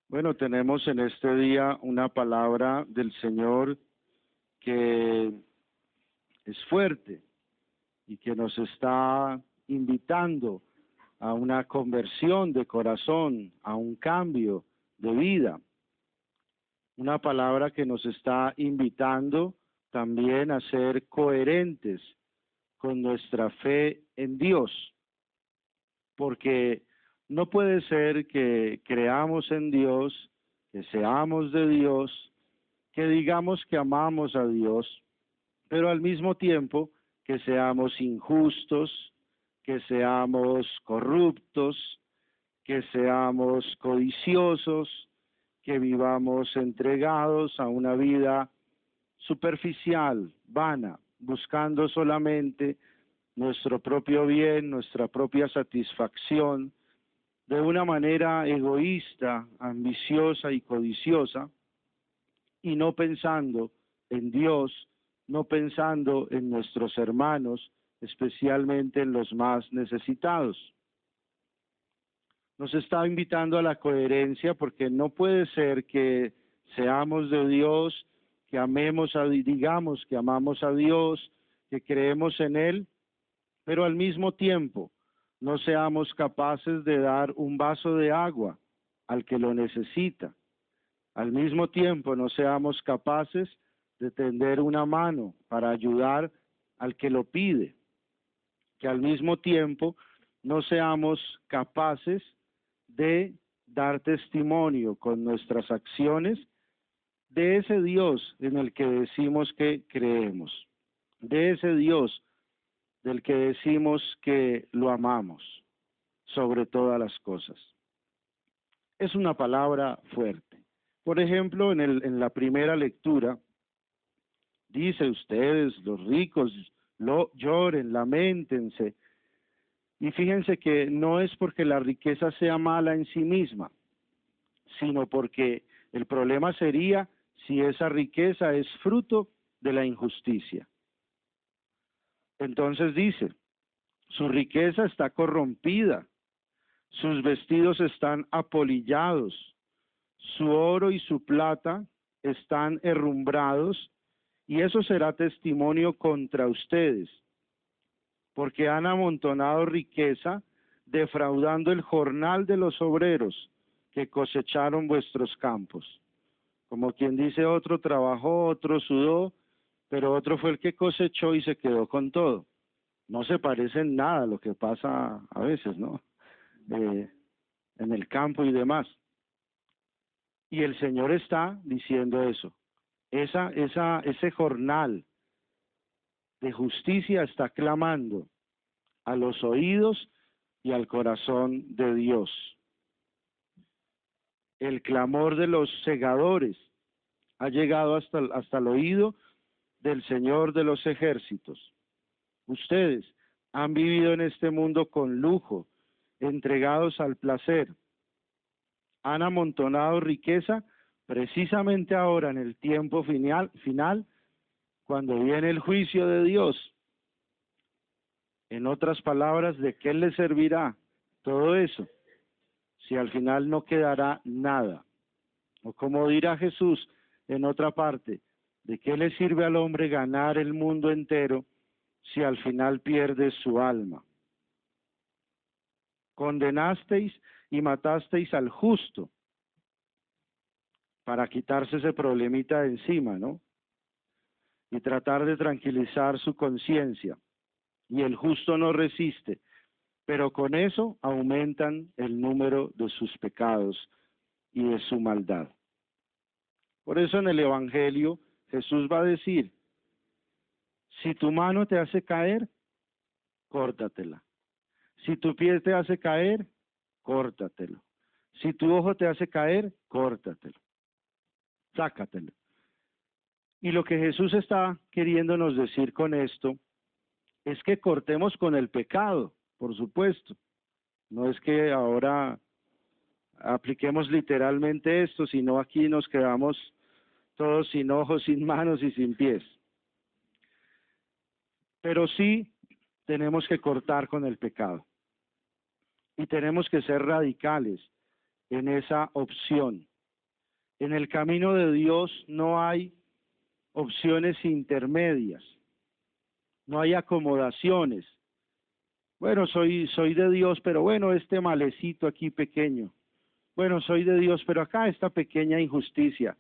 Bueno, tenemos en este día una palabra del Señor que es fuerte y que nos está invitando a una conversión de corazón, a un cambio de vida. Una palabra que nos está invitando también a ser coherentes con nuestra fe en Dios, porque no puede ser que creamos en Dios, que seamos de Dios, que digamos que amamos a Dios, pero al mismo tiempo que seamos injustos, que seamos corruptos, que seamos codiciosos, que vivamos entregados a una vida superficial, vana, buscando solamente nuestro propio bien, nuestra propia satisfacción, de una manera egoísta, ambiciosa y codiciosa, y no pensando en Dios, no pensando en nuestros hermanos, especialmente en los más necesitados. Nos está invitando a la coherencia porque no puede ser que seamos de Dios, que amemos digamos que amamos a Dios, que creemos en Él, pero al mismo tiempo no seamos capaces de dar un vaso de agua al que lo necesita. Al mismo tiempo no seamos capaces de tender una mano para ayudar al que lo pide. Que al mismo tiempo no seamos capaces de dar testimonio con nuestras acciones de ese Dios en el que decimos que creemos, de ese Dios del que decimos que lo amamos sobre todas las cosas. Es una palabra fuerte. Por ejemplo, en la primera lectura, dice ustedes, los ricos, lloren, lamentense. Y fíjense que no es porque la riqueza sea mala en sí misma, sino porque el problema sería si esa riqueza es fruto de la injusticia. Entonces dice, su riqueza está corrompida, sus vestidos están apolillados, su oro y su plata están herrumbrados, y eso será testimonio contra ustedes, porque han amontonado riqueza, defraudando el jornal de los obreros que cosecharon vuestros campos. Como quien dice, otro trabajó, otro sudó, pero otro fue el que cosechó y se quedó con todo. No se parece en nada a lo que pasa a veces, ¿no? En el campo y demás. Y el Señor está diciendo eso. Ese jornal de justicia está clamando a los oídos y al corazón de Dios. El clamor de los segadores ha llegado hasta el oído del Señor de los ejércitos. Ustedes han vivido en este mundo con lujo, entregados al placer. Han amontonado riqueza precisamente ahora en el tiempo final, cuando viene el juicio de Dios. En otras palabras, ¿de qué le servirá todo eso si al final no quedará nada? O como dirá Jesús en otra parte, ¿de qué le sirve al hombre ganar el mundo entero si al final pierde su alma? Condenasteis y matasteis al justo para quitarse ese problemita de encima, ¿no? Y tratar de tranquilizar su conciencia. Y el justo no resiste, pero con eso aumentan el número de sus pecados y de su maldad. Por eso en el Evangelio Jesús va a decir, si tu mano te hace caer, córtatela. Si tu pie te hace caer, córtatelo. Si tu ojo te hace caer, córtatelo. Sácatelo. Y lo que Jesús está queriéndonos decir con esto es que cortemos con el pecado, por supuesto. No es que ahora apliquemos literalmente esto, sino aquí nos quedamos todos sin ojos, sin manos y sin pies. Pero sí tenemos que cortar con el pecado. Y tenemos que ser radicales en esa opción. En el camino de Dios no hay opciones intermedias, no hay acomodaciones. Bueno, soy de Dios, pero bueno, este malecito aquí pequeño. Bueno, soy de Dios, pero acá esta pequeña injusticia.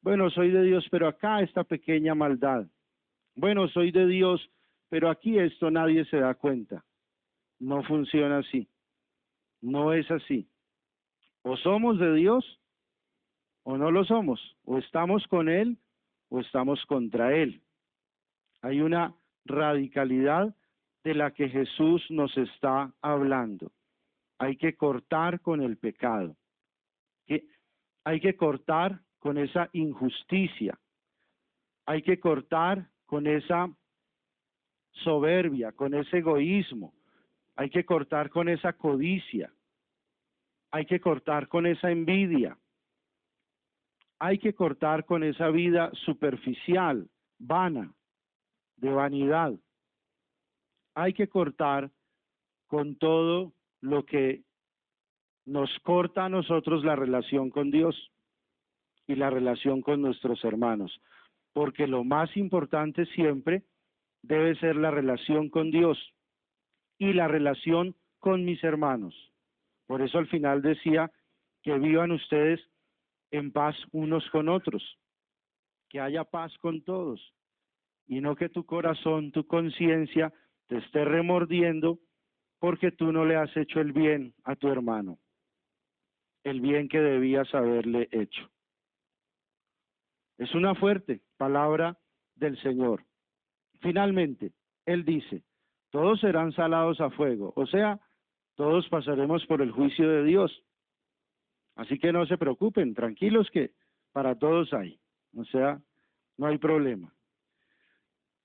Bueno, soy de Dios, pero acá esta pequeña maldad. Bueno, soy de Dios, pero aquí esto nadie se da cuenta. No funciona así. No es así. O somos de Dios o no lo somos. O estamos con Él o estamos contra Él. Hay una radicalidad de la que Jesús nos está hablando. Hay que cortar con el pecado. Hay que cortar con esa injusticia. Hay que cortar con esa soberbia, con ese egoísmo. Hay que cortar con esa codicia. Hay que cortar con esa envidia. Hay que cortar con esa vida superficial, vana, de vanidad. Hay que cortar con todo lo que nos corta a nosotros la relación con Dios y la relación con nuestros hermanos. Porque lo más importante siempre debe ser la relación con Dios y la relación con mis hermanos. Por eso al final decía que vivan ustedes en paz unos con otros, que haya paz con todos, y no que tu corazón, tu conciencia te esté remordiendo porque tú no le has hecho el bien a tu hermano, el bien que debías haberle hecho. Es una fuerte palabra del Señor. Finalmente, Él dice, todos serán salados a fuego, o sea, todos pasaremos por el juicio de Dios. Así que no se preocupen, tranquilos que para todos hay, o sea, no hay problema.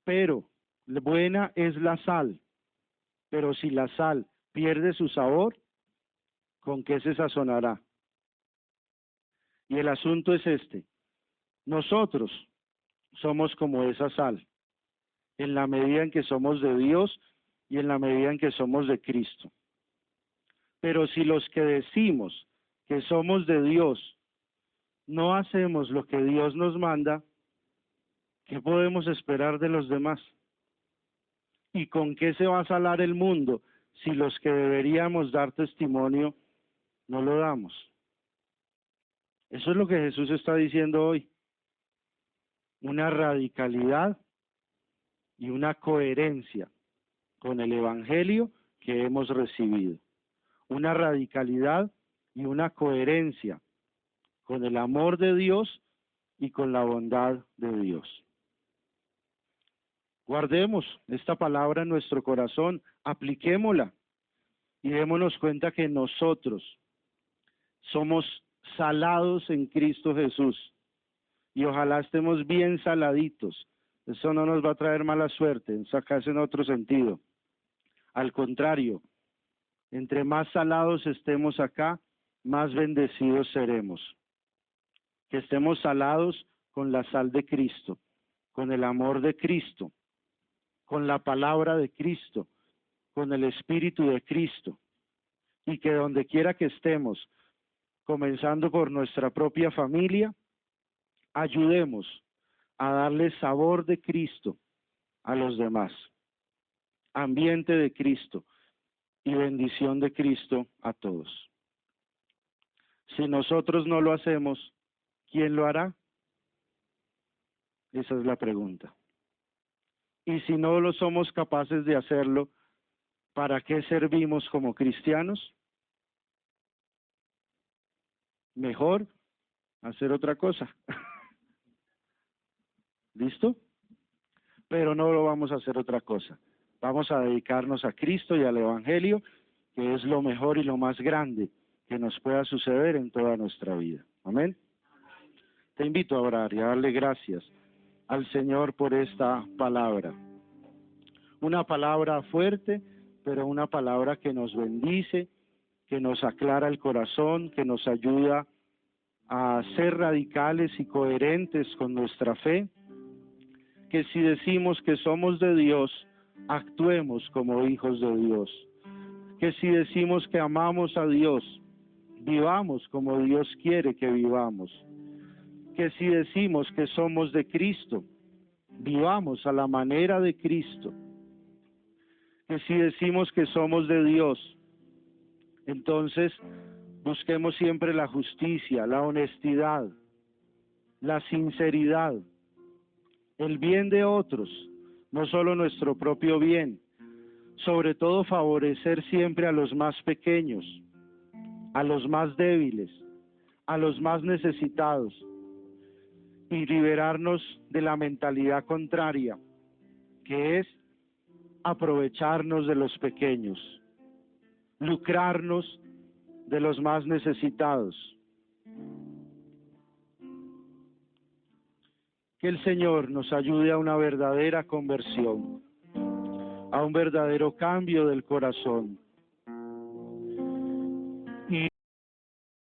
Pero buena es la sal, pero si la sal pierde su sabor, ¿con qué se sazonará? Y el asunto es este, nosotros somos como esa sal, en la medida en que somos de Dios y en la medida en que somos de Cristo. Pero si los que decimos que somos de Dios no hacemos lo que Dios nos manda, ¿qué podemos esperar de los demás? ¿Y con qué se va a salar el mundo si los que deberíamos dar testimonio no lo damos? Eso es lo que Jesús está diciendo hoy. Una radicalidad y una coherencia con el Evangelio que hemos recibido. Una radicalidad y una coherencia con el amor de Dios y con la bondad de Dios. Guardemos esta palabra en nuestro corazón, apliquémosla y démonos cuenta que nosotros somos salados en Cristo Jesús y ojalá estemos bien saladitos. Eso no nos va a traer mala suerte, sacarse en otro sentido. Al contrario, entre más salados estemos acá, más bendecidos seremos. Que estemos salados con la sal de Cristo, con el amor de Cristo, con la palabra de Cristo, con el Espíritu de Cristo, y que donde quiera que estemos, comenzando por nuestra propia familia, ayudemos a darle sabor de Cristo a los demás, ambiente de Cristo y bendición de Cristo a todos. Si nosotros no lo hacemos, ¿quién lo hará? Esa es la pregunta. Y si no lo somos capaces de hacerlo, ¿para qué servimos como cristianos? Mejor hacer otra cosa. ¿Listo? Pero no lo vamos a hacer otra cosa. Vamos a dedicarnos a Cristo y al Evangelio, que es lo mejor y lo más grande que nos pueda suceder en toda nuestra vida. Amén. Te invito a orar y a darle gracias al Señor por esta palabra. Una palabra fuerte, pero una palabra que nos bendice, que nos aclara el corazón, que nos ayuda a ser radicales y coherentes con nuestra fe, que si decimos que somos de Dios, actuemos como hijos de Dios, que si decimos que amamos a Dios, vivamos como Dios quiere que vivamos, que si decimos que somos de Cristo, vivamos a la manera de Cristo. Que si decimos que somos de Dios, entonces busquemos siempre la justicia, la honestidad, la sinceridad, el bien de otros, no solo nuestro propio bien. Sobre todo favorecer siempre a los más pequeños, a los más débiles, a los más necesitados, y liberarnos de la mentalidad contraria, que es aprovecharnos de los pequeños, lucrarnos de los más necesitados. Que el Señor nos ayude a una verdadera conversión, a un verdadero cambio del corazón,